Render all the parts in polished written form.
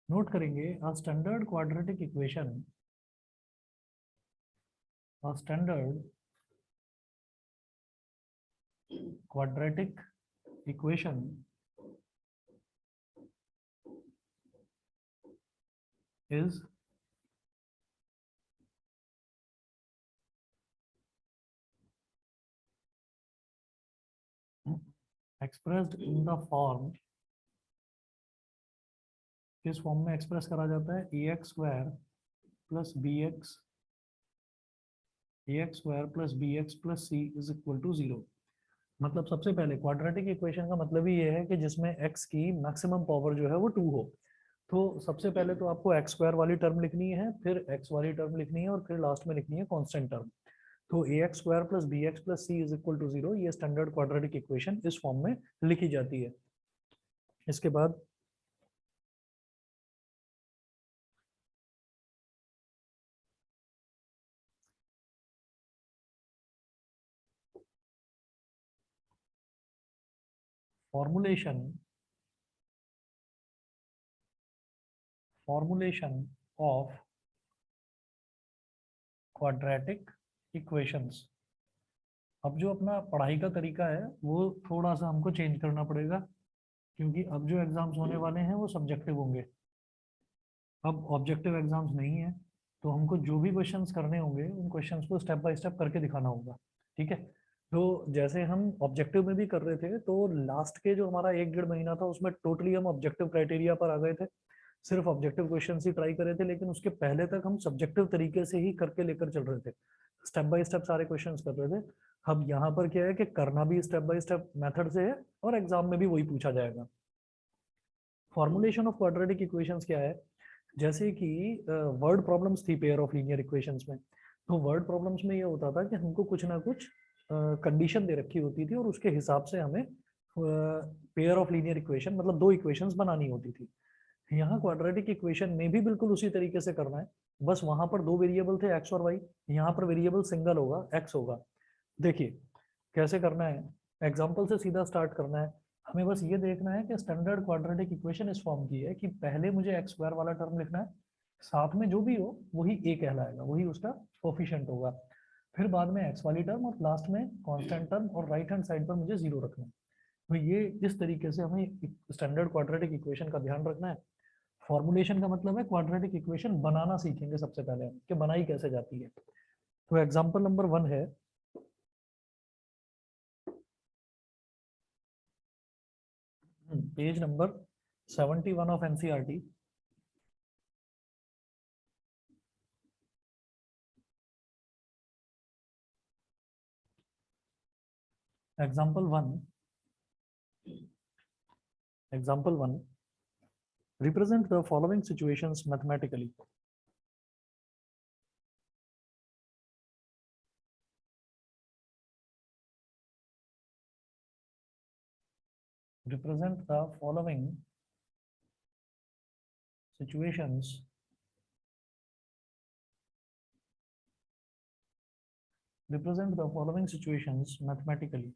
Note करेंगे a standard quadratic equation, a standard quadratic equation is expressed in the form, किस form में express करा जाता है, a x square plus b x, a x square plus b x plus c is equal to zero. मतलब सबसे पहले quadratic equation का मतलब ही ये है कि जिसमें x की मैक्सिमम पावर जो है वो 2 हो। तो सबसे पहले तो आपको एक्स स्क्वायर वाली टर्म लिखनी है, फिर x वाली टर्म लिखनी है और फिर लास्ट में लिखनी है कांस्टेंट टर्म। तो a x square plus b x plus c is equal to zero, ये स्टैंडर्ड क्वाड्रेटिक इक्वेशन इस फॉर्म में लिखी जाती है। इसके बाद फॉर्मुलेशन ऑफ क्वाड्रेटिक इक्वेशंस। अब जो अपना पढ़ाई का तरीका है वो थोड़ा सा हमको चेंज करना पड़ेगा, क्योंकि अब जो एग्जाम्स होने वाले हैं वो सब्जेक्टिव होंगे, अब ऑब्जेक्टिव एग्जाम्स नहीं है। तो हमको जो भी क्वेश्चंस करने होंगे उन क्वेश्चंस को स्टेप बाय स्टेप करके दिखाना होगा। ठीक है। तो जैसे हम ऑब्जेक्टिव में भी कर रहे थे, तो लास्ट के जो हमारा 1 डेढ़ महीना था उसमें टोटली हम ऑब्जेक्टिव क्राइटेरिया पर आ गए थे, सिर्फ ऑब्जेक्टिव क्वेश्चन ही ट्राई करे थे। लेकिन उसके पहले तक हम सब्जेक्टिव तरीके से ही करके लेकर चल रहे थे, स्टेप बाय स्टेप सारे क्वेश्चंस कर रहे थे। अब यहाँ पर क्या है कि करना भी स्टेप बाय स्टेप मेथड से है और एग्जाम में भी वही पूछा जाएगा। फॉर्मुलेशन ऑफ क्वाड्रेटिक इक्वेशंस क्या है, जैसे कि वर्ड प्रॉब्लम्स थी पेयर ऑफ लीनियर इक्वेशंस में। तो वर्ड प्रॉब्लम्स में ये होता था कि हमको कुछ ना कुछ कंडीशन दे रखी होती थी और उसके हिसाब से हमें पेयर ऑफ लीनियर इक्वेशन मतलब दो इक्वेशंस बनानी होती थी। यहाँ क्वाड्रेटिक इक्वेशन में भी बिल्कुल उसी तरीके से करना है, बस वहां पर दो वेरिएबल थे एक्स और वाई, यहाँ पर वेरिएबल सिंगल होगा, एक्स होगा। देखिए कैसे करना है, एग्जाम्पल से सीधा स्टार्ट करना है। हमें बस ये देखना है कि स्टैंडर्ड क्वाड्रेटिक इक्वेशन इस फॉर्म की है कि पहले मुझे एक्स स्क्वायर वाला टर्म लिखना है, साथ में जो भी हो वही ए कहलाएगा, वही उसका कोफिशिएंट होगा। फिर बाद में एक्स वाली टर्म और लास्ट में कांस्टेंट टर्म और राइट हैंड साइड पर मुझे जीरो रखना है। तो ये इस तरीके से हमें स्टैंडर्ड क्वाड्रेटिक इक्वेशन का ध्यान रखना है। फॉर्मुलेशन का मतलब है क्वाड्रेटिक इक्वेशन बनाना सीखेंगे सबसे पहले कि बनाई कैसे जाती है। तो एग्जांपल नंबर 1 है, page number 71 of NCERT. Example 1, example 1, represent the following situations mathematically. Represent the following situations represent the following situations mathematically.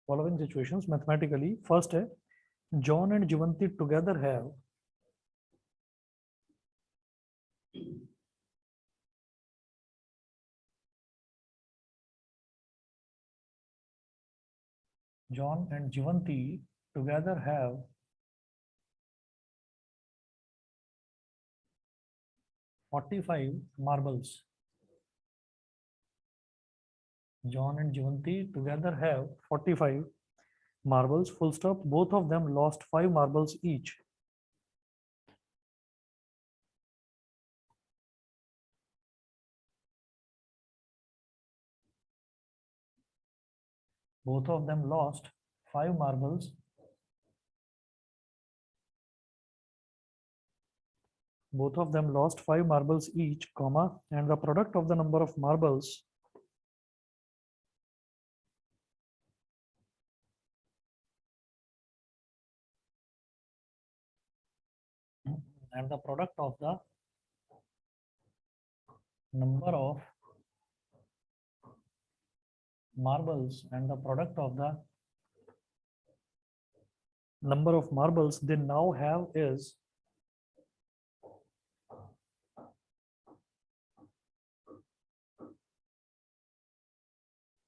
Following situations mathematically. First है, John and Jivanti together have John and Jivanti together have 45 marbles. John and Jivanti together have 45 marbles. Full stop. Both of them lost 5 marbles each. Both of them lost 5 marbles. Both of them lost 5 marbles each, comma, and the product of the number of marbles and the product of the number of marbles and the product of the number of marbles they now have is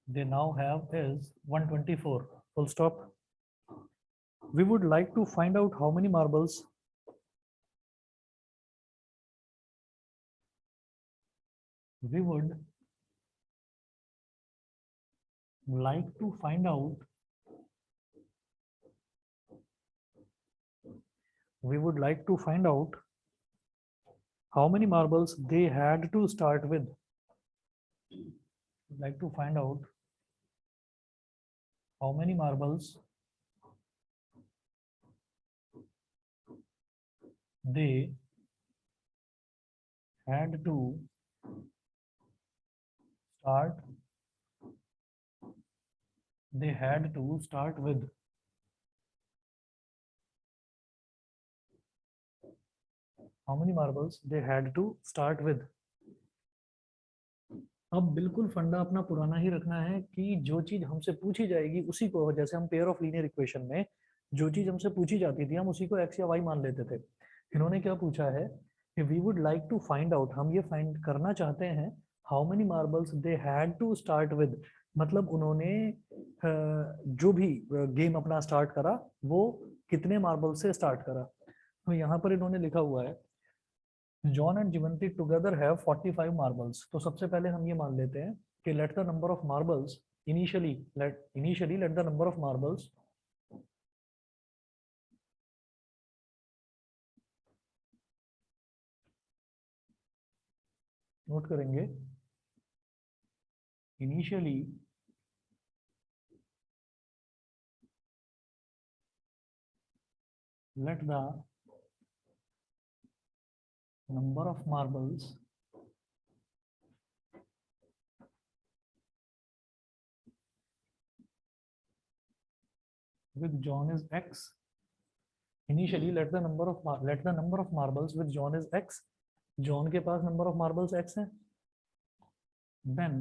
they now have is 124, full stop. We would like to find out how many marbles we would like to find out how many marbles they had to start with. Like to find out how many marbles they had to start with. How many marbles they had to start with. अब बिल्कुल फंडा अपना पुराना ही रखना है कि जो चीज हमसे पूछी जाएगी उसी को, जैसे हम पेयर ऑफ लीनियर इक्वेशन में जो चीज हमसे पूछी जाती थी हम उसी को एक्स या वाई मान लेते थे। इन्होंने क्या पूछा है कि we would like to find out, हम ये फाइंड करना चाहते हैं how many marbles they had to start with, मतलब उन्होंने जो भी गेम अपना स्टार्ट करा वो कितने मार्बल से स्टार्ट करा। तो यहाँ पर इन्होंने लिखा हुआ है John and Jeevanti together have 45 marbles. तो सबसे पहले हम ये मान लेते हैं कि let the number of marbles initially let the number of marbles note करेंगे initially let the number of marbles with John is x. Initially let the number of marbles with John is x. John के पास number of marbles x है. Then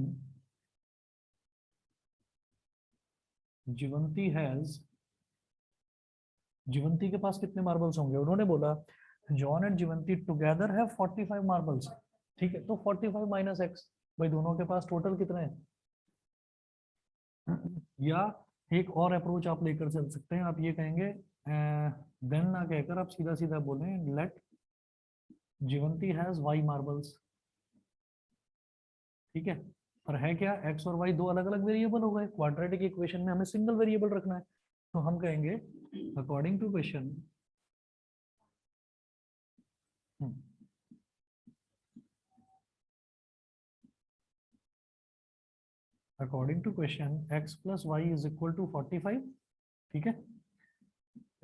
जीवंती के पास कितने marbles होंगे? उन्होंने बोला John and Jeevanti together have 45 marbles. ठीक है, तो 45 माइनस एक्स, भाई दोनों के पास टोटल कितने हैं? या एक और अप्रोच आप लेकर चल सकते हैं, आप ये कहेंगे देन ना कहकर आप सीधा सीधा बोलें लेट जीवंती हैज वाई मार्बल्स। ठीक है, पर है क्या, एक्स और वाई दो अलग अलग वेरिएबल हो गए, क्वाड्रेटिक इक्वेशन में हमें सिंगल वेरिएबल रखना है। तो हम कहेंगे according to question x plus y is equal to 45। ठीक है,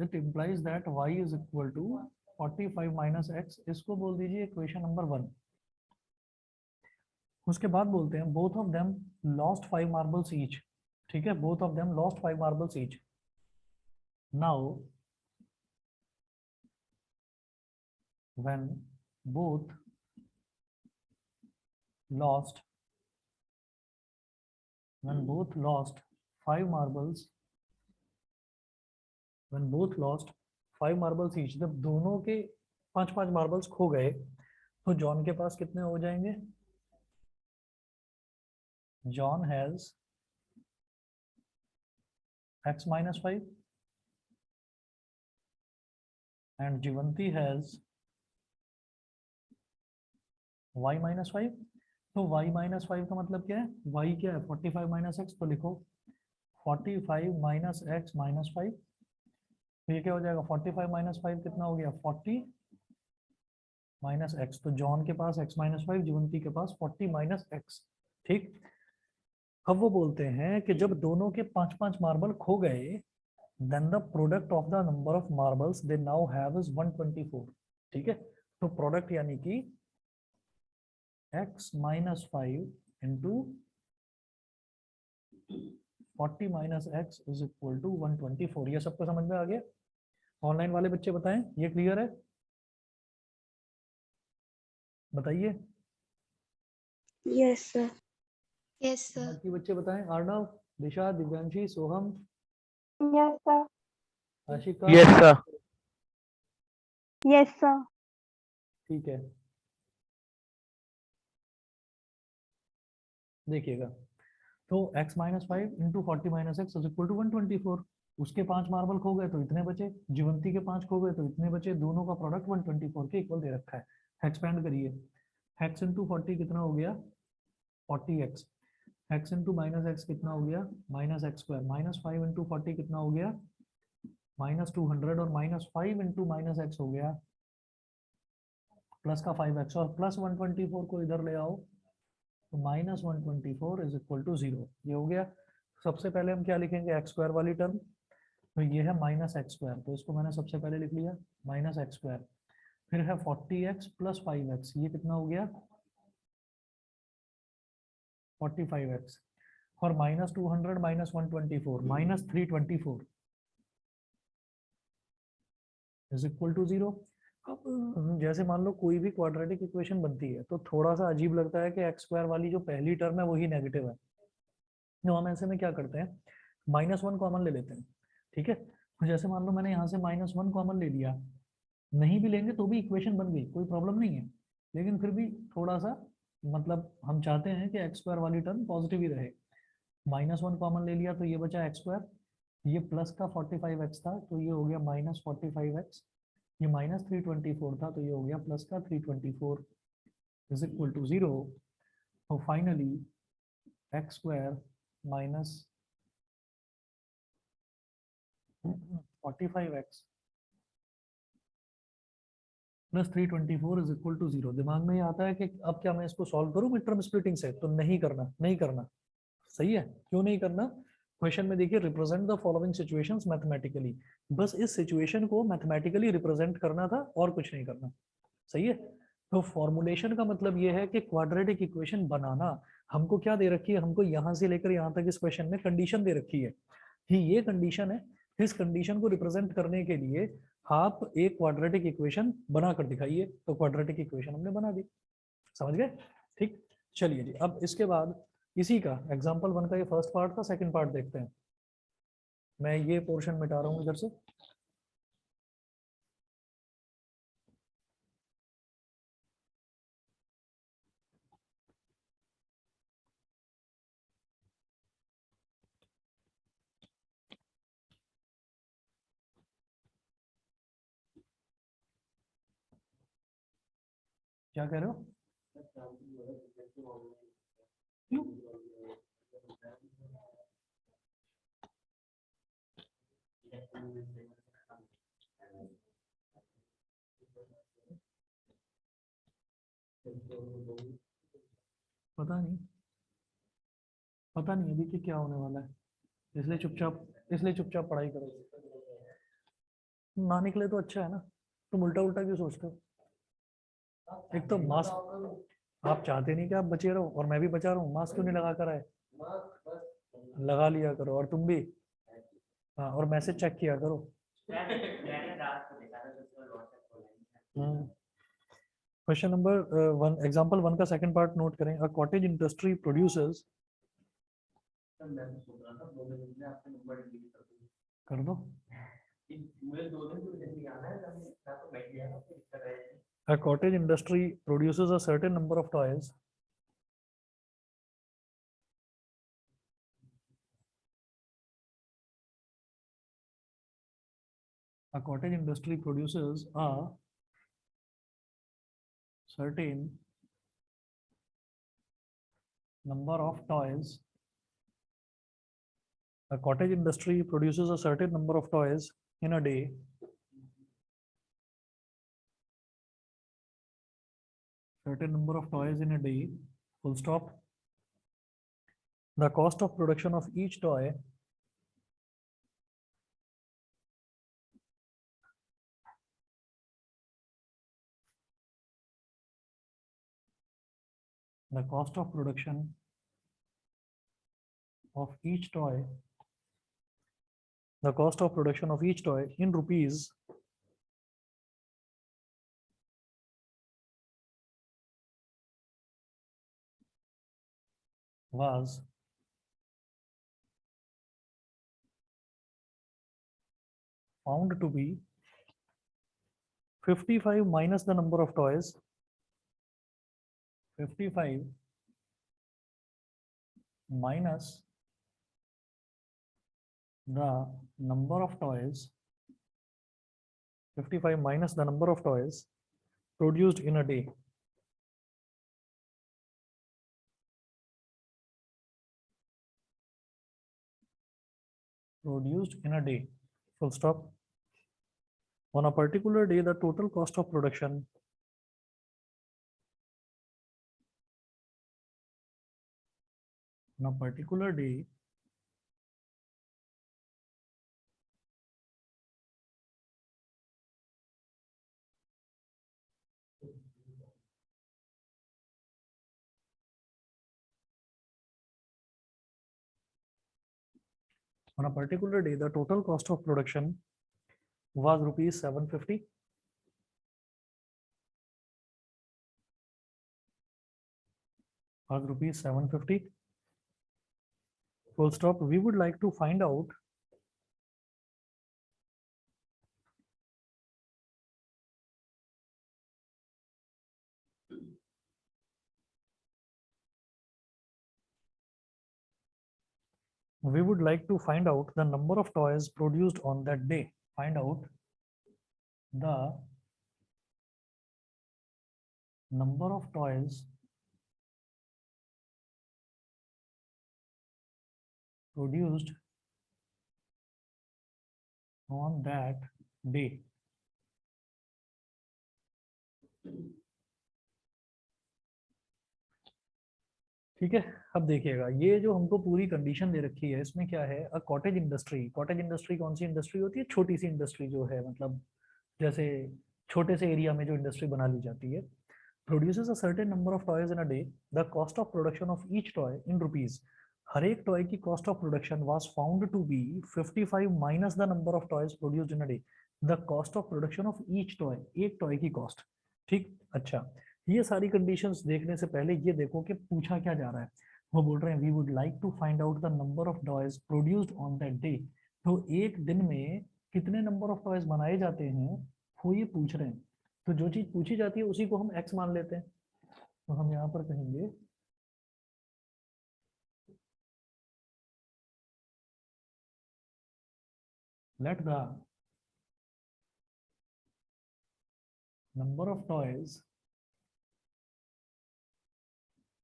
it implies that y is equal to 45 minus x, इसको बोल दीजिए इक्वेशन नंबर 1। उसके बाद बोलते हैं both of them lost 5 marbles each। ठीक है, both of them lost 5 marbles each। now when both lost 5 marbles each, जब दोनों के 5-5 मार्बल्स खो गए तो जॉन के पास कितने हो जाएंगे? John has x minus 5 and Jeevanti has y minus 5। तो y minus 5 का मतलब क्या है? y क्या है? 45 minus x, तो लिखो 45 minus x minus 5। तो ये क्या हो जाएगा? 45 minus 5 कितना हो गया? 40 minus x। तो जॉन के पास x minus 5, जीवंती के पास 40 minus x। ठीक, अब वो बोलते हैं कि जब दोनों के 5-5 मार्बल खो गए then the product of the number of marbles they now have is 124। ठीक है, तो प्रोडक्ट यानी कि x minus 5 into 40 minus x is equal to 124। ये सबको समझ में आ गया? ऑनलाइन वाले बच्चे बताएं, ये क्लियर है? बताइए। Yes sir. Yes, sir. बाकी बच्चे बताएं। अर्णव, दिशा, दिव्यांशी, सोहम, Yes, sir. Ashika. Yes, sir. Yes, sir. ठीक है, देखिएगा। तो x minus five into 40 minus X equal to 124। उसके 5 मार्बल खो गए तो इतने बचे, जीवंती के 5 खो गए तो इतने बचे, दोनों का प्रोडक्ट 124 के इक्वल दे रखा है। एक्सपेंड करिए, x इंटू 40 कितना हो गया 40x, x into minus x कितना हो गया minus x square, minus 5 into 40 कितना हो गया माइनस 200, और माइनस 5 इंटू माइनस एक्स हो गया प्लस का 5x, और प्लस 124 को इधर ले आओ तो माइनस 124 इज इक्वल टू 0। ये हो गया। सबसे पहले हम क्या लिखेंगे एक्स स्क्वायर वाली टर्म, तो ये है माइनस एक्स स्क्वायर, तो इसको मैंने सबसे पहले लिख लिया माइनस एक्स स्क्वायर। फिर है 40x प्लस 5x, ये कितना हो गया 45x, और minus 200 minus 124 minus 324 is equal to 0। अब जैसे मान लो कोई भी क्वाड्रेटिक इक्वेशन बनती है तो थोड़ा सा अजीब लगता है कि एक्स स्क्वायर वाली जो पहली टर्म है वही नेगेटिव है, तो हम ऐसे में क्या करते हैं -1 कॉमन ले लेते हैं। ठीक है, तो जैसे मान लो मैंने यहाँ से -1 कॉमन ले लिया, नहीं भी लेंगे तो भी इक्वेशन बन गई, कोई प्रॉब्लम नहीं है, लेकिन फिर भी थोड़ा सा मतलब हम चाहते हैं कि एक्स स्क्वायर वाली टर्म पॉजिटिव ही रहे। -1 कॉमन ले लिया तो ये बचा एक्स स्क्वायर, ये प्लस का 45x था तो ये हो गया माइनस 45x, ये माइनस 324 था तो ये हो गया प्लस का 324 इज इक्वल टू 0। तो finally X square minus 45x plus 324 is equal to 0। दिमाग में ये आता है कि अब क्या मैं इसको सॉल्व करूं मिड टर्म स्प्लिटिंग से, तो नहीं करना, नहीं करना। सही है, क्यों नहीं करना? क्वेश्चन में देखिए represent the following situations mathematically, बस इस सिचुएशन को मैथमेटिकली रिप्रेजेंट करना था और कुछ नहीं करना। सही है, तो फॉर्मुलेशन का मतलब ये है कि क्वाड्रेटिक इक्वेशन बनाना, हमको क्या दे रखी है, हमको यहाँ से लेकर यहाँ तक इस क्वेश्चन में कंडीशन दे रखी है कि ये कंडीशन है, इस कंडीशन को रिप्रेजेंट करने के लिए आप एक क्वाड्रेटिक इक्वेशन बना कर दिखाइए, तो क्वाड्रेटिक इक्वेशन हमने बना दी। समझ गए? ठीक, चलिए जी, अब इसके बाद इसी का एग्जाम्पल 1 का ये फर्स्ट पार्ट था, सेकंड पार्ट देखते हैं। मैं ये पोर्शन मिटा रहा हूँ इधर से। क्या कह रहे हो? क्यों? पता नहीं, पता नहीं अभी कि क्या होने वाला है, इसलिए चुपचाप पढ़ाई करो। ना निकले तो अच्छा है ना, तुम उल्टा उल्टा क्यों सोचते हो? एक तो मास्क आप चाहते नहीं कि आप बचे रहो, और मैं भी बचा रहा हूँ, मास्क क्यों नहीं लगा कर आए? लगा लिया करो, और तुम भी। हाँ, और मैसेज चेक किया करो। क्वेश्चन नंबर 1, एग्जांपल 1 का सेकंड पार्ट नोट करें। अ कॉटेज इंडस्ट्री प्रोड्यूसर्स, कर दो। A cottage industry produces a certain number of toys. A cottage industry produces a certain number of toys. A cottage industry produces a certain number of toys in a day. Certain number of toys in a day. Full stop. The cost of production of each toy the cost of production of each toy the cost of production of each toy in rupees was found to be 55 minus the number of toys, 55 minus the number of toys, 55 minus the number of toys produced in a day. Produced in a day, full stop. On a particular day, the total cost of production on a particular day the total cost of production was rupees 750. Was rupees 750. Full stop. We would like to find out the number of toys produced on that day. Find out the number of toys produced on that day. ठीक है, अब देखिएगा ये जो हमको पूरी condition दे रखी है इसमें क्या है, अ कॉटेज इंडस्ट्री। कॉटेज इंडस्ट्री कौन सी इंडस्ट्री होती है? छोटी सी इंडस्ट्री जो है, मतलब जैसे छोटे से एरिया में जो इंडस्ट्री बना ली जाती है। Produces a certain number of toys in a day, the cost of production of each toy in rupees. हर एक टॉय की cost of production was found to be 55 minus the number of toys produced in a day, the cost of production of each toy, एक toy की cost. ठीक, अच्छा, ये सारी conditions देखने से पहले ये देखो कि पूछा क्या जा रहा है। वो बोल रहे हैं we would like to find out the number of toys produced on that day. तो एक दिन में कितने नंबर ऑफ टॉयज बनाए जाते हैं वो ये पूछ रहे हैं। तो जो चीज पूछी जाती है उसी को हम x मान लेते हैं। तो हम यहाँ पर कहेंगे late the number of toys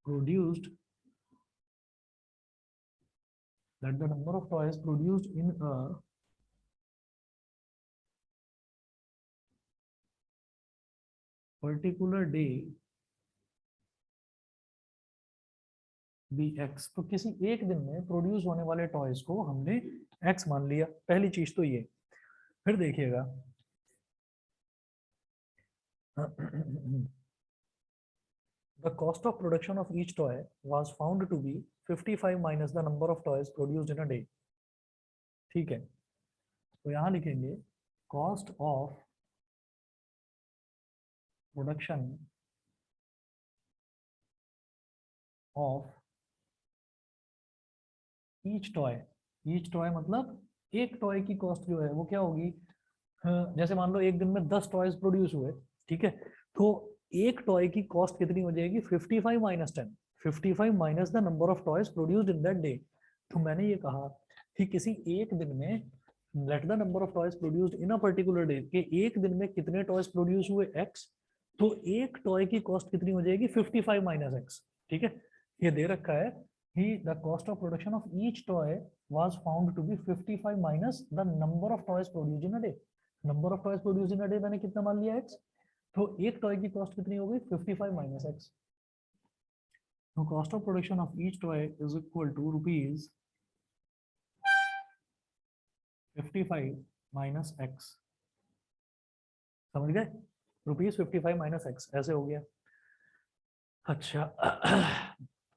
produced let the number of toys produced in a particular day be x। तो किसी एक दिन में प्रोड्यूस होने वाले टॉयज को हमने x मान लिया, पहली चीज तो ये। फिर देखिएगा the cost of production of each toy was found to be 55 minus the number of toys produced in a day। ठीक है, तो यहां लिखेंगे cost of production of each toy। each toy मतलब एक टॉय की कॉस्ट जो है वो क्या होगी, जैसे मान लो एक दिन में 10 टॉयज प्रोड्यूस हुए, ठीक है, तो एक टॉय की कॉस्ट कितनी हो जाएगी 55 minus 10, 55 minus the number of toys produced in that day. तो मैंने ये कहा कि किसी एक दिन में late the number of toys produced in a particular day, के एक दिन में कितने टॉयज प्रोड्यूस हुए x, तो एक टॉय की कॉस्ट कितनी हो जाएगी 55 माइनस x। ठीक है, ये दे रखा है ही the cost of production of each toy was found to be 55 minus the number of toys produced in a day. Number of toys produced in a day मैंने कितना मान लिया x, तो एक टॉय की कॉस्ट कितनी हो गई 55 माइनस x। तो cost of production of each toy is equal to rupees 55 minus x। समझ गए, रुपीज 55 माइनस x ऐसे हो गया। अच्छा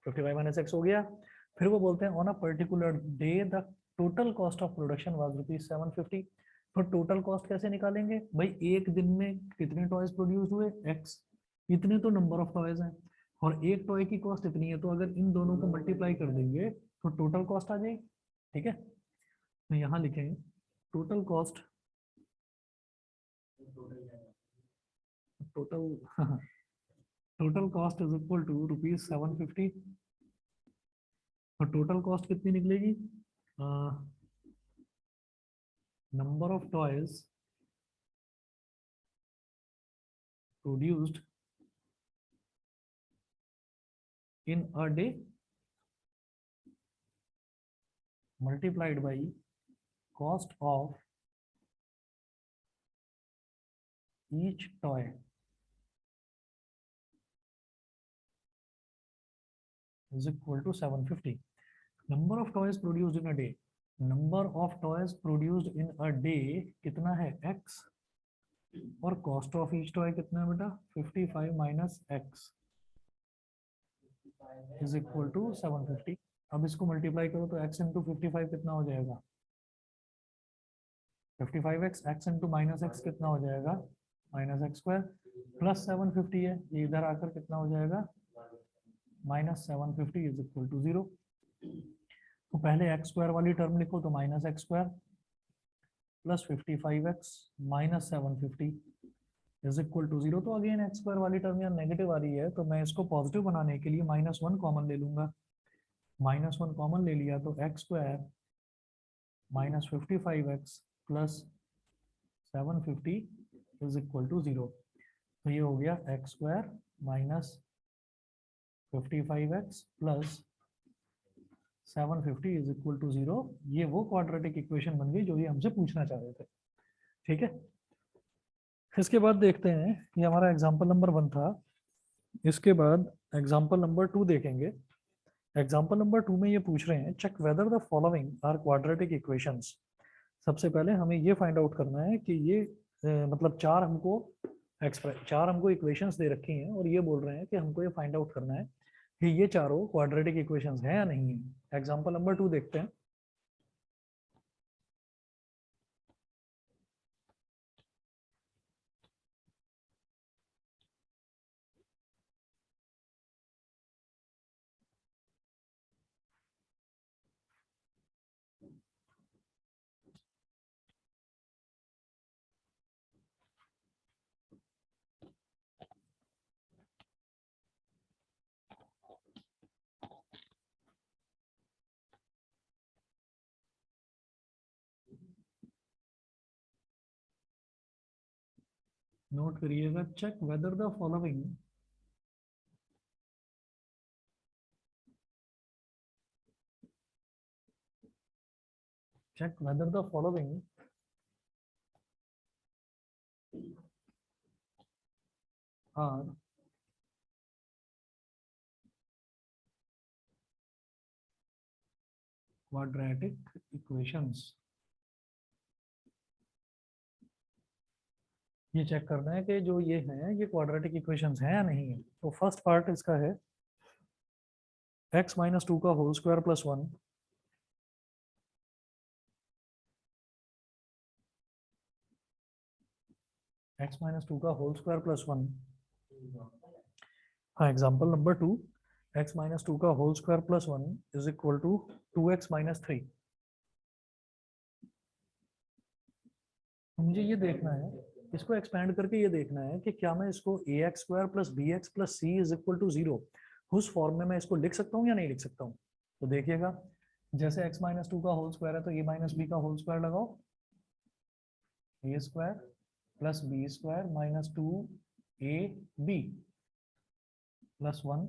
55 माइनस x हो गया। फिर वो बोलते हैं on a particular day the total cost of production was rupees 750। तो टोटल कॉस्ट कैसे निकालेंगे भाई, एक दिन में कितने टॉयज प्रोड्यूस हुए x, इतने तो नंबर ऑफ टॉयज हैं, और एक टॉय की कॉस्ट इतनी है, तो अगर इन दोनों को मल्टीप्लाई कर देंगे तो टोटल कॉस्ट आ जाएगी। ठीक है, तो यहाँ लिखेंगे total cost, total total cost is equal to ₹750। और टोटल कॉस्ट कितनी निकलेगी? Number of toys produced in a day multiplied by cost of each toy is equal to 750. Number of toys produced in a day, number of toys produced in a day कितना है? x, और cost of each toy कितना है बेटा? 55 minus x is equal to 750. अब इसको multiply करो तो x इंटू 55 कितना हो जाएगा? 55x, x into minus x कितना हो जाएगा? माइनस एक्स स्क्वायर, प्लस 750 है, ये इधर आकर कितना हो जाएगा? Minus 750 is equal to 0। तो पहले एक्स स्क्वायर वाली टर्म लिखो, तो minus x square plus 55x minus 750 is equal to 0। तो अगेन एक्स स्क्वायर वाली टर्म यहाँ नेगेटिव आ रही है, तो मैं इसको पॉजिटिव बनाने के लिए -1 कॉमन ले लूंगा। -1 कॉमन ले लिया तो x square minus 55x plus 750 is equal to 0। तो ये हो गया x square minus 55x plus 750 is equal to 0। ये वो क्वाड्रेटिक इक्वेशन बन गई जो ये हमसे पूछना चाह रहे थे। ठीक है, इसके बाद देखते हैं, ये हमारा एग्जाम्पल नंबर 1 था। इसके बाद एग्जाम्पल नंबर 2 देखेंगे। एग्जाम्पल नंबर 2 में ये पूछ रहे हैं, check whether the following are quadratic equations. सबसे पहले हमें ये फाइंड आउट करना है कि ये मतलब चार हमको इक्वेशंस दे रखी हैं, और ये बोल रहे हैं कि हमको ये फाइंड आउट करना है कि ये चारों क्वाड्रेटिक इक्वेशंस हैं या नहीं है। एग्जाम्पल नंबर 2 देखते हैं। नोट करिएगा, check whether the following check whether the following are quadratic equations। ये चेक करना है कि जो ये हैं ये क्वाड्रेटिक इक्वेशंस हैं या नहीं है। तो फर्स्ट पार्ट इसका है x माइनस 2 का whole square plus 1 x minus 2 का होल स्क्वायर प्लस 1। हाँ, एग्जाम्पल नंबर 2, x माइनस 2 का whole square plus 1 is equal to 2x minus 3। मुझे ये देखना है, इसको एक्सपेंड करके ये देखना है कि क्या मैं इसको ax square plus bx plus c is equal to 0 उस फॉर्म में मैं इसको लिख सकता हूँ या नहीं लिख सकता हूँ। तो देखिएगा, जैसे x माइनस 2 का होल स्क्वायर है तो a माइनस बी का होल स्क्वायर लगाओ, a square plus b square minus 2ab plus 1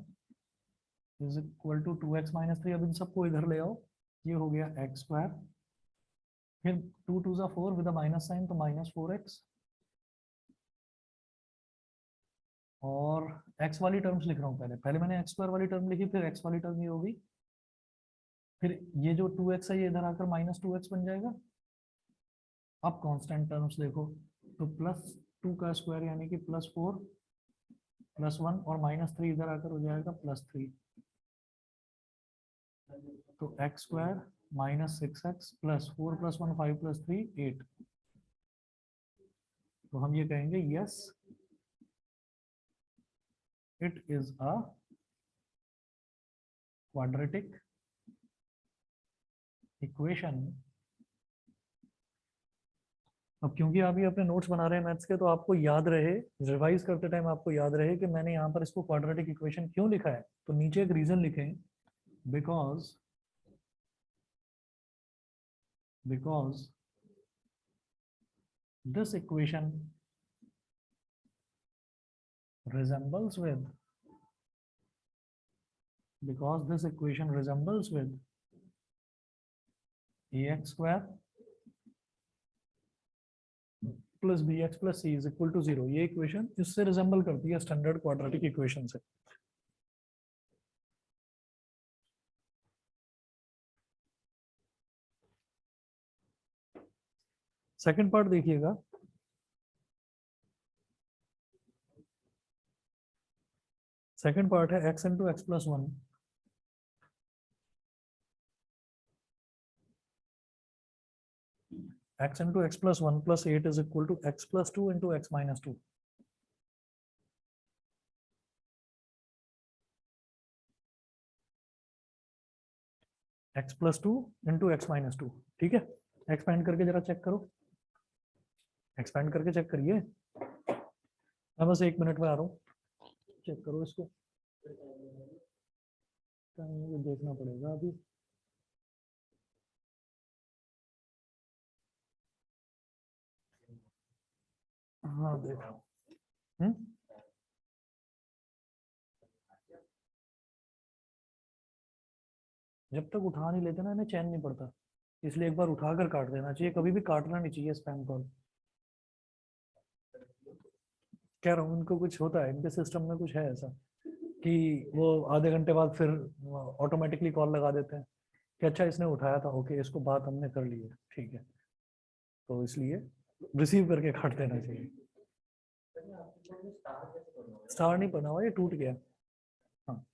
is equal to 2x minus 3। अब इन सबको इधर ले आओ, ये हो गया x स्क्वायर, फिर 2 2 4 विद माइनस साइन तो माइनस 4x, और x वाली टर्म्स लिख रहा हूँ। पहले मैंने x स्क्वायर वाली टर्म लिखी, फिर x वाली टर्म ये होगी, फिर ये जो 2x है ये इधर आकर माइनस 2x बन जाएगा। अब कांस्टेंट टर्म्स देखो, तो प्लस 2 का स्क्वायर यानी कि प्लस 4 प्लस 1 और माइनस 3 इधर आकर हो जाएगा प्लस 3। तो x square minus 6x plus 4 plus 1 5 plus 3 8। तो हम ये कहेंगे yes it is a quadratic equation. अब क्योंकि आप ये अपने नोट्स बना रहे हैं मैथ्स के, तो आपको याद रहे, रिवाइज करते टाइम आपको याद रहे कि मैंने यहाँ पर इसको क्वाड्रेटिक इक्वेशन क्यों लिखा है। तो नीचे एक रीजन लिखें, because this equation resembles with ax square plus bx plus c is equal to 0। ये इक्वेशन इससे रिजेंबल करती है स्टैंडर्ड क्वाड्रेटिक इक्वेशन से। सेकंड पार्ट देखिएगा, सेकंड पार्ट है x into x plus 1 x into x plus 1 plus 8 is equal to x plus 2 into x minus 2। x plus 2 into x minus 2, ठीक है। Expand करके जरा check करो, expand करके check करिए। मैं बस 1 मिनट में आ रहा हूँ, चेक करो इसको, मुझे देखना पड़ेगा अभी। हाँ देख रहा हूँ। जब तक उठा नहीं लेते ना, इन्हें चैन नहीं पड़ता, इसलिए एक बार उठाकर काट देना चाहिए, कभी भी काटना नहीं चाहिए स्पैम कॉल। कह रहा हूँ इनको कुछ होता है, इनके सिस्टम में कुछ है ऐसा कि वो आधे घंटे बाद फिर ऑटोमेटिकली कॉल लगा देते हैं कि अच्छा इसने उठाया था, ओके इसको बात हमने कर ली है, ठीक है। तो इसलिए रिसीव करके काट देना चाहिए। स्टार नहीं बना हुआ, ये टूट गया। हाँ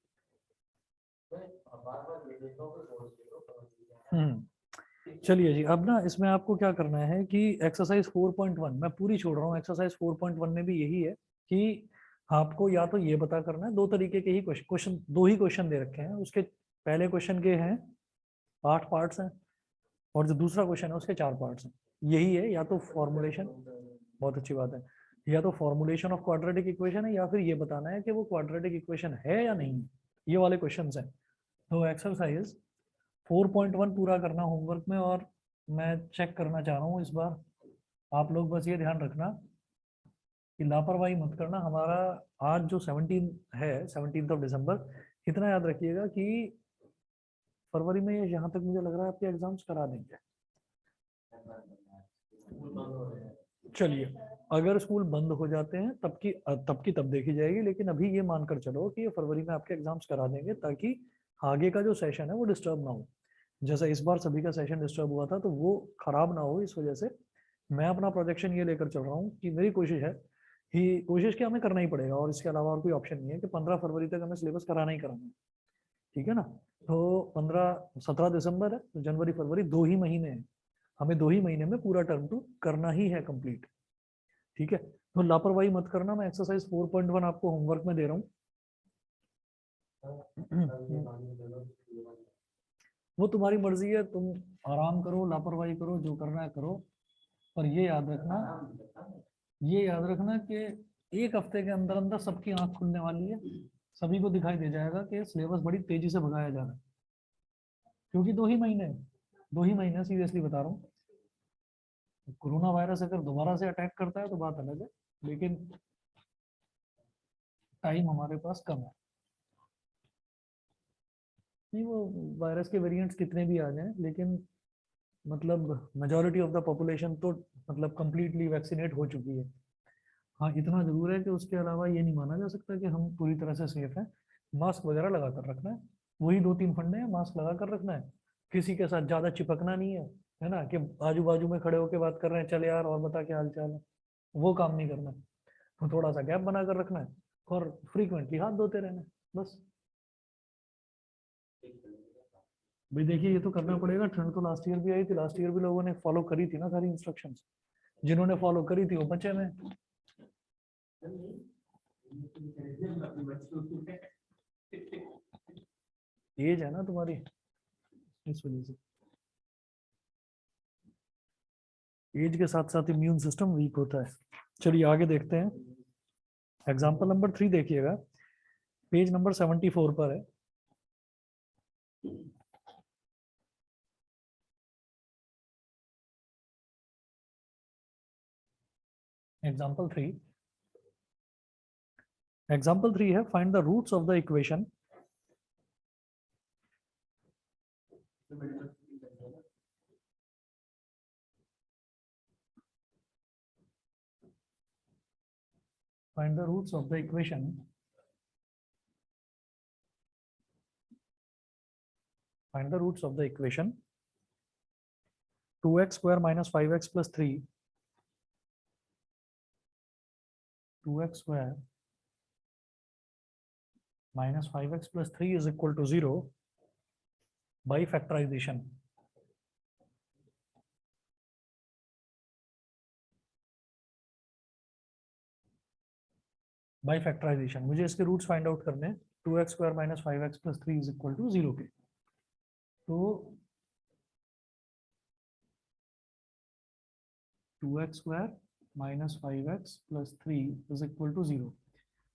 चलिए जी, अब ना इसमें आपको क्या करना है कि एक्सरसाइज 4.1 मैं पूरी छोड़ रहा हूँ। एक्सरसाइज 4.1 में भी यही है कि आपको या तो ये पता करना है, दो तरीके के ही क्वेश्चन, दो ही क्वेश्चन दे रखे हैं। उसके पहले क्वेश्चन के हैं 8 पार्ट्स हैं और जो दूसरा क्वेश्चन है उसके 4 पार्ट्स हैं। यही है, या तो फॉर्मुलेशन, बहुत अच्छी बात है, या तो फॉर्मुलेशन ऑफ क्वाड्रेटिक इक्वेशन है, या फिर ये बताना है कि वो क्वाड्रेटिक इक्वेशन है या नहीं। ये वाले क्वेश्चन हैं। तो एक्सरसाइज 4.1 पूरा करना होमवर्क में, और मैं चेक करना चाह रहा हूँ इस बार। आप लोग बस ये ध्यान रखना कि लापरवाही मत करना। हमारा आज जो 17 है, 17 दिसंबर, इतना याद रखिएगा कि फरवरी में, यहाँ तक मुझे लग रहा है आपके एग्जाम्स करा देंगे। चलिए, अगर स्कूल बंद हो जाते हैं तब की तब देखी जाएगी, लेकिन अभी ये मानकर चलो कि ये फरवरी में आपके एग्जाम्स करा देंगे, ताकि आगे का जो सेशन है वो डिस्टर्ब ना हो। जैसा इस बार सभी का सेशन डिस्टर्ब हुआ था, तो वो खराब ना हो, इस वजह से मैं अपना प्रोजेक्शन ये लेकर चल रहा हूँ कि मेरी कोशिश है कि कोशिश क्या हमें करना ही पड़ेगा, और इसके अलावा और कोई ऑप्शन नहीं है कि 15 फरवरी तक हमें सिलेबस कराना ही कराना है, ठीक है ना। तो 17 दिसंबर है, तो जनवरी फरवरी 2 ही महीने हैं, हमें 2 ही महीने में पूरा टर्म टू करना ही है कंप्लीट, ठीक है। तो लापरवाही मत करना। मैं एक्सरसाइज 4.1 आपको होमवर्क में दे रहा हूँ। वो तुम्हारी मर्जी है, तुम आराम करो, लापरवाही करो, जो करना है करो, पर ये याद रखना, ये याद रखना कि एक हफ्ते के अंदर अंदर सबकी आंख खुलने वाली है, सभी को दिखाई दे जाएगा कि सिलेबस बड़ी तेजी से भगाया जा रहा है, क्योंकि 2 ही महीने, 2 ही महीने, सीरियसली बता रहा हूँ। कोरोना वायरस अगर दोबारा से अटैक करता है तो बात अलग है, लेकिन टाइम हमारे पास कम है। नहीं, वो वायरस के वेरिएंट्स कितने भी आ जाएं, लेकिन मतलब मेजॉरिटी ऑफ द पॉपुलेशन तो मतलब कंप्लीटली वैक्सीनेट हो चुकी है। हाँ इतना जरूर है कि उसके अलावा ये नहीं माना जा सकता कि हम पूरी तरह से सेफ हैं। मास्क वगैरह लगा कर रखना है, वही 2-3 फंडे हैं, मास्क लगा कर रखना है, किसी के साथ ज़्यादा चिपकना नहीं है ना, कि आजू बाजू में खड़े होकर बात कर रहे हैं, चले यार और बता क्या हाल चाल है, वो काम नहीं करना है। तो थोड़ा सा गैप बना कर रखना है, और फ्रीक्वेंटली हाथ धोते रहना है, बस। भाई देखिए, ये तो करना पड़ेगा, ठंड तो लास्ट ईयर भी आई थी, लास्ट ईयर भी लोगों ने फॉलो करी थी ना सारी इंस्ट्रक्शंस, जिन्होंने फॉलो करी थी वो बचे में। एज है ना तुम्हारी, इस वजह से एज के साथ साथ इम्यून सिस्टम वीक होता है। चलिए आगे देखते हैं। एग्जाम्पल नंबर 3 देखिएगा, पेज नंबर 74 पर है। एग्जाम्पल 3, एग्जाम्पल 3 है find the roots of the equation. Find the roots of the equation. Find the roots of the equation 2x square minus 5x plus 3, 2x square minus 5x plus 3 is equal to 0 by factorization. By factorization मुझे इसके roots find out करने हैं। 2x square minus 5x plus 3 is equal to 0 के। तो 2x square minus 5x plus 3 is equal to 0।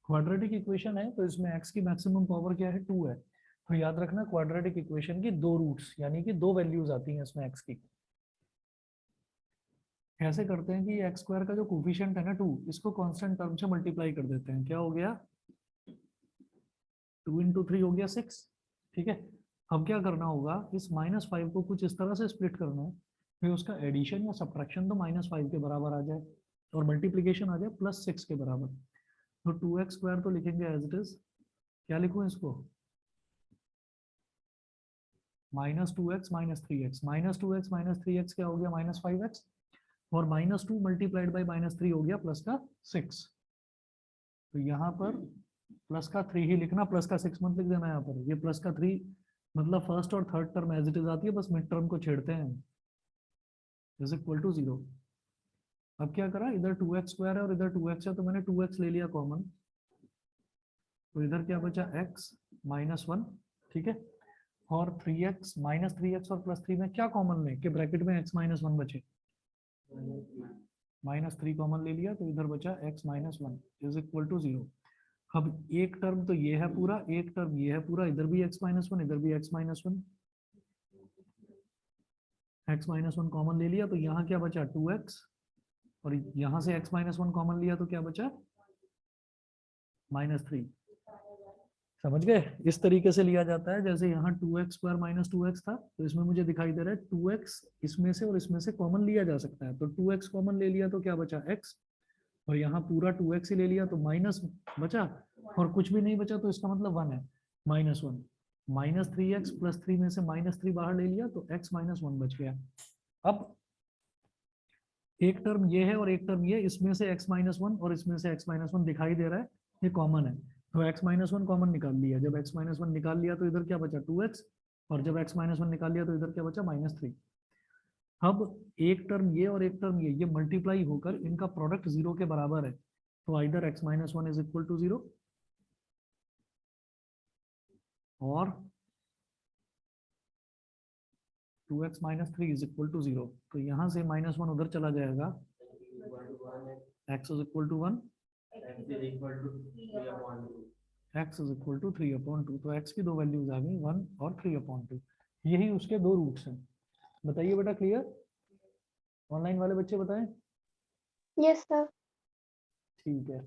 Quadratic equation है तो इसमें x की मैक्सिमम पावर क्या है, 2 है। तो याद रखना क्वाड्रेटिक इक्वेशन की दो रूट्स यानी कि दो वैल्यूज आती हैं इसमें x की। कैसे करते हैं कि एक्स स्क्वायर का जो कोफिशिएंट है ना 2, इसको कांस्टेंट टर्म से मल्टीप्लाई कर देते हैं। क्या हो गया, 2 इंटू 3 हो गया 6। ठीक है, अब क्या करना होगा, इस -5 को कुछ इस तरह से स्प्लिट करना है, फिर उसका एडिशन या सब्ट्रैक्शन तो -5 के बराबर आ जाए और मल्टीप्लीकेशन आ जाए +6 के बराबर। तो 2x स्क्वायर तो लिखेंगे एज इट इज, क्या लिखूं इसको, -2x - 3x, -2x - 3x क्या हो गया, -5x, और -2 मल्टीप्लाइड बाई -3 हो गया प्लस का 6। तो यहाँ पर प्लस का 3 ही लिखना, प्लस का 6 मत लिख देना। यहाँ पर ये प्लस का 3 मतलब फर्स्ट और third term as it is आती है, बस मिड टर्म को छेड़ते हैं, इज इक्वल टू 0। अब क्या करा, इधर 2x स्क्वायर है और इधर 2x है, तो मैंने 2x ले लिया कॉमन, तो इधर क्या बचा, x -1। ठीक है, और 3x -3x और +3 में क्या कॉमन लें कि ब्रैकेट में x -1 बचे, -3 कॉमन ले लिया, तो इधर बचा x -1 इज इक्वल टू 0। अब एक टर्म तो ये है पूरा, एक टर्म ये है पूरा, इधर भी x -1 इधर भी x -1, x -1 कॉमन ले लिया, तो यहाँ क्या बचा 2x, और यहाँ से x -1 कॉमन लिया तो क्या बचा -3। समझ गए, इस तरीके से लिया जाता है। जैसे यहाँ 2x स्क्वायर -2x था, तो इसमें मुझे दिखाई दे रहा है 2x इसमें से और इसमें से कॉमन लिया जा सकता है, तो 2x कॉमन ले लिया तो क्या बचा x, और यहाँ पूरा 2x ही ले लिया तो माइनस बचा, और कुछ भी नहीं बचा तो इसका मतलब 1 है, -1 -3x + 3 में से -3 बाहर ले लिया तो x -1 बच गया। अब एक टर्म ये है और एक टर्म ये, इसमें से x -1 और इसमें से x -1 दिखाई दे रहा है, ये कॉमन है, तो x -1 कॉमन निकाल लिया। जब x -1 निकाल लिया तो इधर क्या बचा 2x, और जब x -1 निकाल लिया तो इधर क्या बचा -3। अब एक टर्म ये और एक टर्म ये मल्टीप्लाई होकर इनका प्रोडक्ट 0 के बराबर है, तो either x -1 is equal to 0 और 2x - 3 इज इक्वल टू 0। तो यहाँ से -1 उधर चला जाएगा, x is equal to 1, x is equal to 3/2। तो x की दो वैल्यूज आ गई 1 और 3/2, यही उसके दो रूट्स हैं। बताइए बेटा, क्लियर, ऑनलाइन वाले बच्चे बताएं। Yes sir. ठीक है,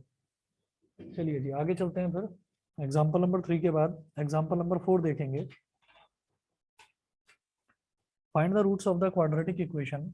चलिए जी आगे चलते हैं। फिर एग्जाम्पल नंबर 3 के बाद एग्जाम्पल नंबर 4 देखेंगे। Find the roots of the quadratic equation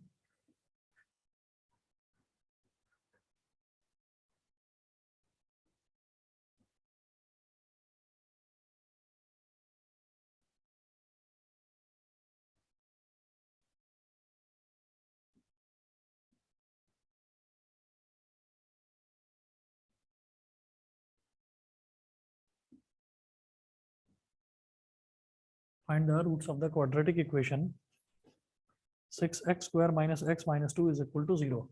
find the roots of the quadratic equation 6x square minus x minus 2 is equal to 0।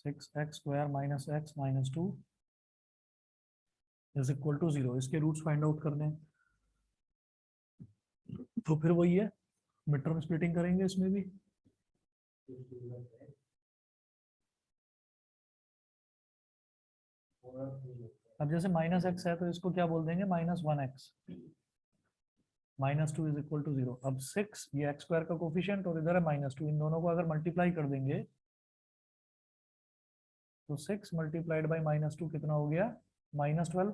6x square minus x minus 2 is equal to 0, इसके roots find out करने हैं। तो फिर वही है, mid term splitting करेंगे इसमें भी। अब जैसे माइनस एक्स है तो इसको क्या बोल देंगे, -1x। -2 is equal to 0। अब 6 ये एक्स स्क्वायर का कोफिशिएंट और इधर है -2, इन दोनों को अगर मल्टीप्लाई कर देंगे तो 6 मल्टीप्लाइड बाई -2 कितना हो गया, -12।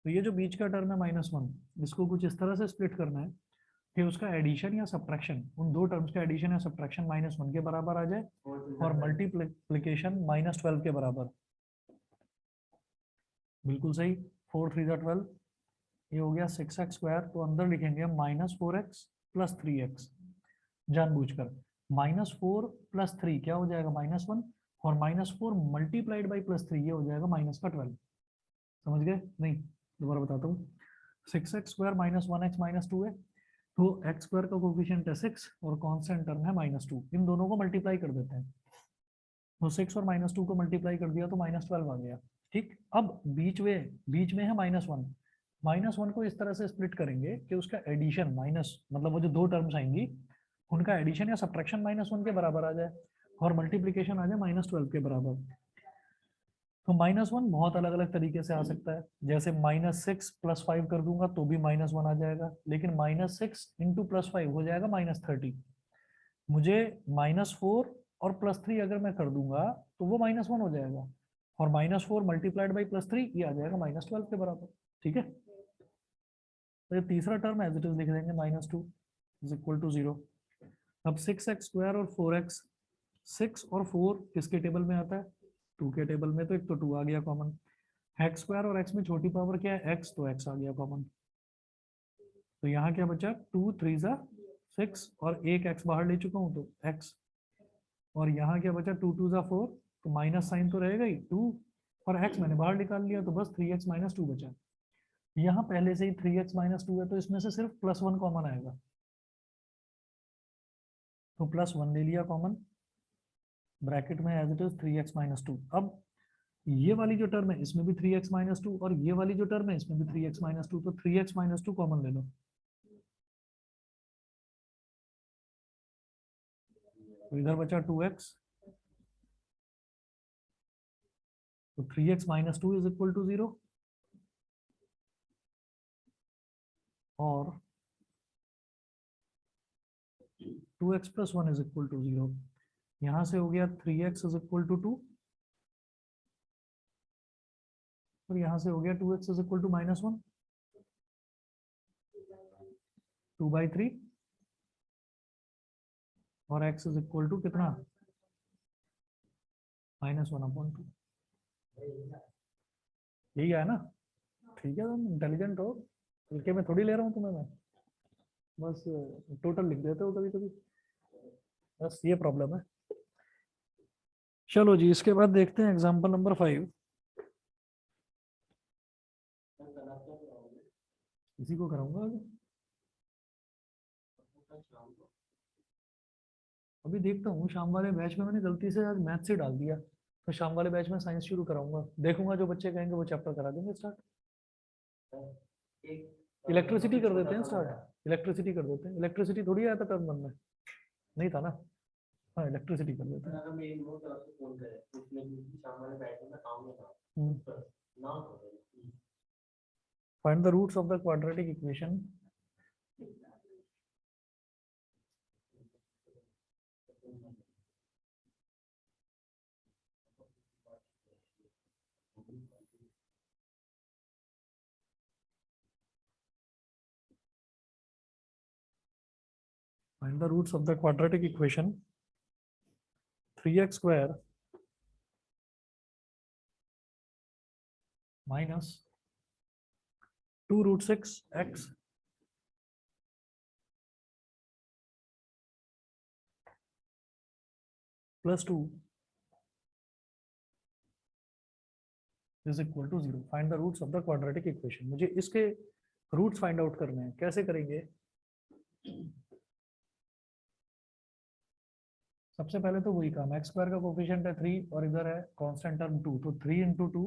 तो ये जो बीच का टर्म है -1, इसको कुछ इस तरह से स्प्लिट करना है कि उसका एडिशन या सब्ट्रैक्शन, उन दो टर्म्स का एडिशन या सब्ट्रैक्शन -1 के बराबर आ जाए और मल्टीप्लिकेशन -12 के बराबर। बिल्कुल सही, 4 3 12, ये हो गया 6x स्क्वायर। तो अंदर लिखेंगे हम -4x + 3x, जानबूझकर। -4 + 3 क्या हो जाएगा, -1, और -4 मल्टीप्लाइड बाई +3 ये हो जाएगा -12। समझ गए नहीं? दोबारा बताता हूँ। 6x स्क्वायर -1x -2 है, तो x स्क्वायर का कोफिशिएंट है 6 और कांस्टेंट टर्म है -2, इन दोनों को मल्टीप्लाई कर देते हैं। तो 6 और -2 को मल्टीप्लाई कर दिया तो -12 आ गया। ठीक, अब बीच में है -1। -1 को इस तरह से स्प्लिट करेंगे कि उसका एडिशन माइनस, मतलब वो जो दो टर्म्स आएंगी उनका एडिशन या सब्ट्रैक्शन -1 के बराबर आ जाए और मल्टीप्लिकेशन आ जाए -12 के बराबर। तो -1 बहुत अलग अलग तरीके से आ सकता है, जैसे -6 + 5 कर दूंगा तो भी -1 आ जाएगा, लेकिन -6 × +5 हो जाएगा -30। मुझे -4 और +3 अगर मैं कर दूंगा तो वो -1 हो जाएगा, और -4 मल्टीप्लाइड बाई +3 ये आ जाएगा -12 के बराबर। ठीक है, तो ये तीसरा टर्म एज इट इज लिख देंगे, -2 इज इक्वल टू 0। अब 6x स्क्वायर और 4x, 6 और 4 किसके टेबल में आता है, 2 के टेबल में, तो एक तो 2 आ गया कॉमन। x स्क्वायर और x में छोटी पावर क्या है, x, तो x आ गया कॉमन। तो यहाँ क्या बचा, 2 3 6, और एक x बाहर ले चुका हूँ तो x, और यहाँ क्या बचा, 2 2 4, तो माइनस साइन तो रहेगा ही 2, और x मैंने बाहर निकाल लिया तो बस 3x - 2 बचा। यहाँ पहले से ही 3x - 2 है तो इसमें से सिर्फ +1 कॉमन आएगा, तो +1 ले लिया कॉमन, ब्रैकेट में एज इट इज 3x - 2। अब ये वाली जो टर्म है इसमें भी 3x - 2, और ये वाली जो टर्म है इसमें भी 3x - 2, तो 3x - 2 कॉमन ले लो। तो इधर बचा 2x, तो 3x - 2 इज इक्वल टू 0, और 2x + 1 इज इक्वल टू 0। यहाँ से हो गया 3x इज इक्वल टू 2, और यहाँ से हो गया 2x इज इक्वल टू -1, 2/3, और x इज इक्वल टू कितना, -1/2। यही है ना? ठीक है, तुम इंटेलिजेंट हो, हल्के में थोड़ी ले रहा हूँ तुम्हें मैं, बस टोटल लिख देते हो कभी कभी, बस ये प्रॉब्लम है। चलो जी, इसके बाद देखते हैं एग्जाम्पल नंबर 5। इसी को कराऊंगा अभी देखता हूँ। शाम वाले बैच में मैंने गलती से आज मैथ्स ही डाल दिया, तो शाम वाले बैच में साइंस शुरू कराऊंगा, देखूंगा जो बच्चे कहेंगे वो चैप्टर करा देंगे स्टार्ट। इलेक्ट्रिसिटी कर देते हैं स्टार्ट, इलेक्ट्रिसिटी कर देते हैं, इलेक्ट्रिसिटी थोड़ी आया था टर्म वन में, नहीं था ना? हाँ, इलेक्ट्रिसिटी कर देते हैं। Find the roots of the quadratic equation. Find the roots of the quadratic equation 3x square minus 2√6x plus 2 is equal to 0. Find the roots of the quadratic equation. मुझे इसके रूट्स फाइंड आउट करने हैं, कैसे करेंगे? सबसे पहले तो वही काम, एक्स स्क्वायर का कोफिशिएंट है 3 और इधर है कांस्टेंट टर्म 2, तो 3 × 2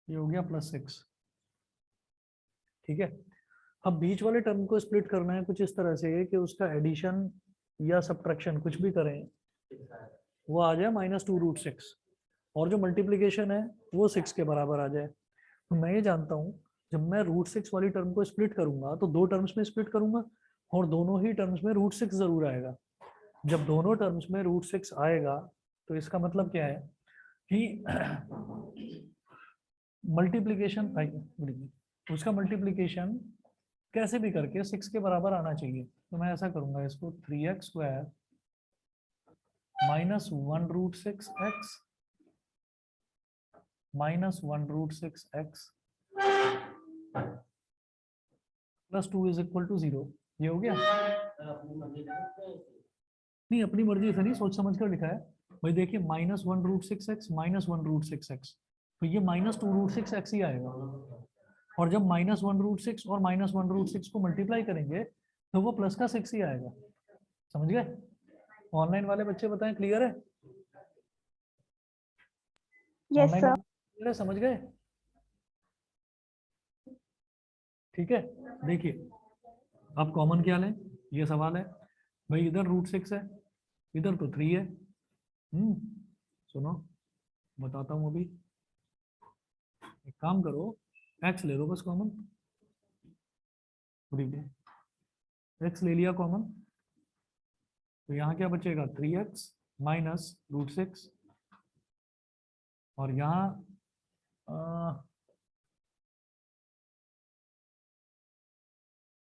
ये हो गया +6, ठीक है। अब बीच वाले टर्म को स्प्लिट करना है कुछ इस तरह से कि उसका एडिशन या सब्ट्रैक्शन कुछ भी करें वो आ जाए -2√6 और जो मल्टीप्लीकेशन है वो 6 के बराबर आ जाए। तो मैं ये जानता हूँ जब मैं √6 वाली टर्म को स्प्लिट करूंगा तो दो टर्म्स में स्प्लिट करूंगा और दोनों ही टर्म्स में √6 जरूर आएगा। जब दोनों टर्म्स में √6 आएगा तो इसका मतलब क्या है कि मल्टीप्लीकेशन उसका मल्टीप्लीकेशन कैसे भी करके 6 के बराबर आना चाहिए। तो मैं ऐसा करूंगा इसको 3x² -1√6x -1√6x +2 = 0। ये हो गया। नहीं, अपनी मर्जी से नहीं, सोच समझ कर लिखा है भाई। देखिए -1√6x -1√6x, तो ये -2√6x ही आएगा। और जब -1√6 और -1√6 को मल्टीप्लाई करेंगे तो वो प्लस का 6 ही आएगा। समझ गए? ऑनलाइन वाले बच्चे बताएं, क्लियर है? Yes, online sir. क्लियर है? समझ गए? ठीक है। देखिए अब कॉमन क्या लें, ये सवाल है भाई। इधर √6 है, इधर तो 3 है। सुनो बताता हूँ अभी। एक काम करो, x ले लो बस कॉमन। x ले लिया कॉमन, तो यहाँ क्या बचेगा 3x -√6 और यहाँ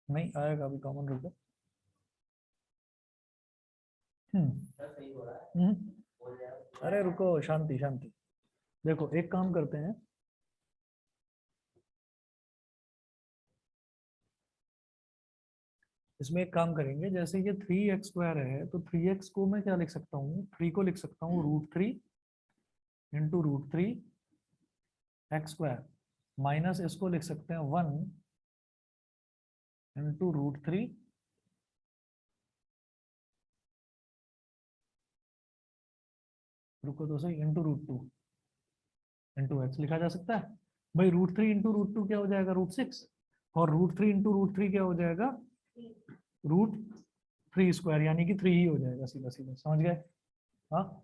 नहीं आएगा अभी कॉमन, रुको। अरे रुको, शांति शांति। देखो एक काम करते हैं, इसमें एक काम करेंगे। जैसे ये 3x² है तो 3x को मैं क्या लिख सकता हूँ, 3 को लिख सकता हूँ √3 × √3x² माइनस इसको लिख सकते हैं 1 × √3 रुको तो सही ×√2 × x लिखा जा सकता है भाई। √3 × √2 क्या हो जाएगा √6 और √3 × √3 क्या हो जाएगा √3² यानी कि 3 ही हो जाएगा सीधा सीधा। समझ गए? हाँ।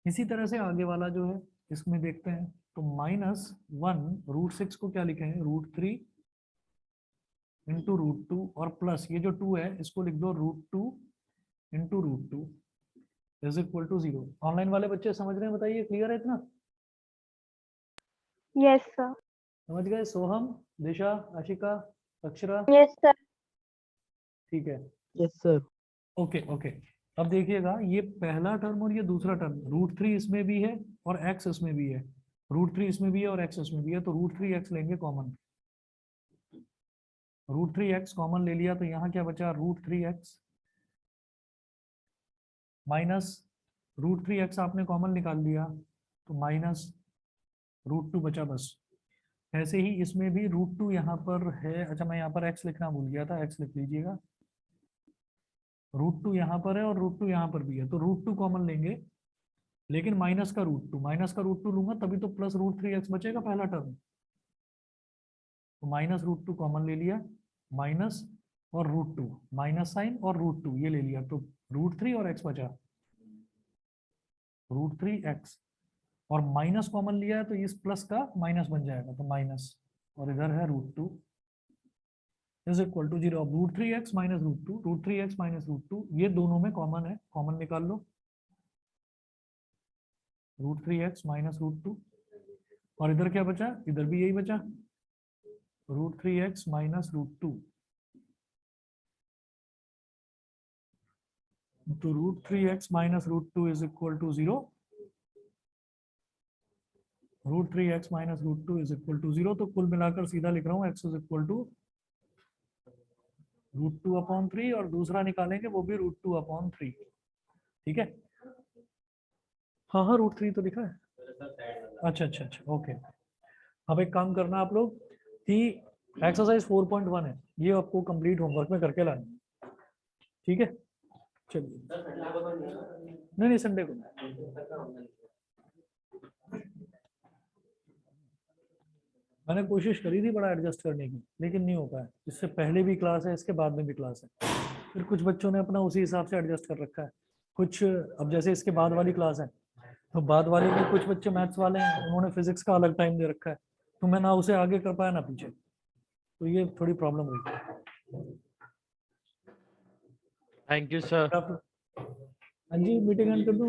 इसी तरह से आगे वाला जो है इसमें देखते हैं। तो -1 √6 को क्या लिखे हैं √3 × √2 और प्लस ये जो 2 है इसको लिख दो √2 × √2 = 0। ऑनलाइन वाले बच्चे समझ रहे हैं? बताइए, क्लियर है इतना? Yes, sir. समझ गए? सोहम, दिशा, आशिका, अक्षरा? Yes, sir. ठीक है। Yes sir. Okay okay. अब देखिएगा ये पहला टर्म और ये दूसरा टर्म, √3 इसमें भी है और x इसमें भी है। √3 इसमें भी है और x इसमें भी है, तो √3x लेंगे कॉमन। √3x कॉमन ले लिया तो यहाँ क्या बचा √3x माइनस √3x आपने कॉमन निकाल लिया तो -√2 बचा बस। ऐसे ही इसमें भी √2 यहाँ पर है। अच्छा मैं यहाँ पर x लिखना भूल गया था, x लिख लीजिएगा। √2 यहाँ पर है और √2 यहाँ पर भी है, तो √2 कॉमन लेंगे लेकिन माइनस का √2 लूंगा तभी तो प्लस √3x बचेगा पहला टर्म। तो -√2 कॉमन ले लिया, माइनस और √2 माइनस साइन और √2 ये ले लिया, तो √3 और x बचा √3x और माइनस कॉमन लिया है तो इस प्लस का माइनस बन जाएगा, तो माइनस और इधर है √2 = 0। अब √3x -√2 ये दोनों में कॉमन है, कॉमन निकाल लो। √3x -√2 और इधर क्या बचा, इधर भी यही बचा √3x -√2, तो √3x -√2 = 0। √3x -√2 = 0, तो कुल मिलाकर सीधा लिख रहा हूँ x = √2/3 और दूसरा निकालेंगे वो भी √2/3। ठीक है? हाँ हाँ √3 तो लिखा है। अच्छा अच्छा अच्छा ओके। अब एक काम करना आप लोग कि एक्सरसाइज 4.1 है, ये आपको कंप्लीट होमवर्क में करके लाना है। ठीक है? चलिए, नहीं नहीं संडे को। मैंने कोशिश करी थी बड़ा एडजस्ट करने की, लेकिन नहीं हो पाया। इससे पहले भी क्लास है, इसके बाद में भी क्लास है। फिर कुछ बच्चों ने अपना उसी हिसाब से एडजस्ट कर रखा है। कुछ अब जैसे इसके बाद वाली क्लास है, तो बाद वाले में कुछ बच्चे मैथ्स वाले हैं, उन्होंने फिजिक्स का अलग टाइम दे रखा है, तो मैं ना उसे आगे कर पाया ना पीछे, तो ये थोड़ी प्रॉब्लम हुई। Thank you sir. हाँ जी, मीटिंग एंड कर दूं?